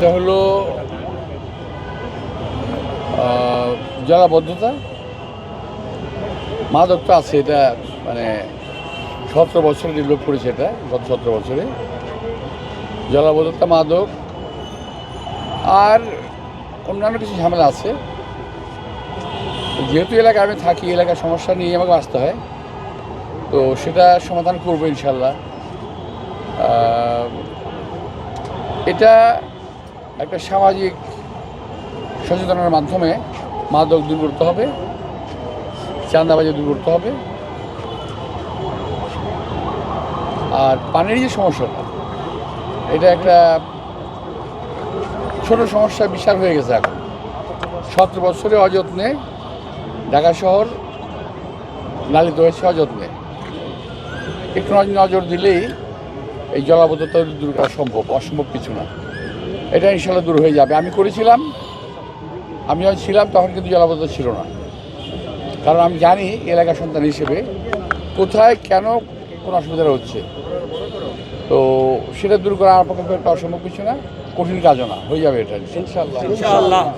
এটা হলো জলাবদ্ধতা, মাদক তো আছে। এটা মানে 17 বছরে ডেভেলপ করেছে, এটা গত 17 বছরে জলাবদ্ধতা, মাদক আর অন্যান্য কিছু ঝামেলা আছে। যেহেতু এলাকায় আমি থাকি, এলাকার সমস্যা নিয়ে আমাকে আসতে হয়, তো সেটা সমাধান করবো ইনশাল্লাহ। এটা একটা সামাজিক সচেতনার মাধ্যমে মাদক দূর করতে হবে, চাঁদাবাজি দূর করতে হবে। আর পানির যে সমস্যাটা, এটা একটা ছোট সমস্যা, বিশাল হয়ে গেছে এখন। 17 বছরে অযত্নে ঢাকা শহর নালিত হয়েছে, অযত্নে। একটু নজর দিলেই এই জলাবদ্ধতা দূর করা সম্ভব, অসম্ভব কিছু না। এটা ইনশাল্লাহ দূর হয়ে যাবে। আমি করেছিলাম, আমি যখন ছিলাম তখন কিন্তু জলাবদ্ধতা ছিল না, কারণ আমি জানি এলাকার সন্তান হিসেবে কোথায় কেন কোনো অসুবিধা হচ্ছে। তো সেটা দূর করা আমার পক্ষে অসম্ভব কিছু না, কঠিন কাজও না, হয়ে যাবে এটা ইনশাল্লাহ।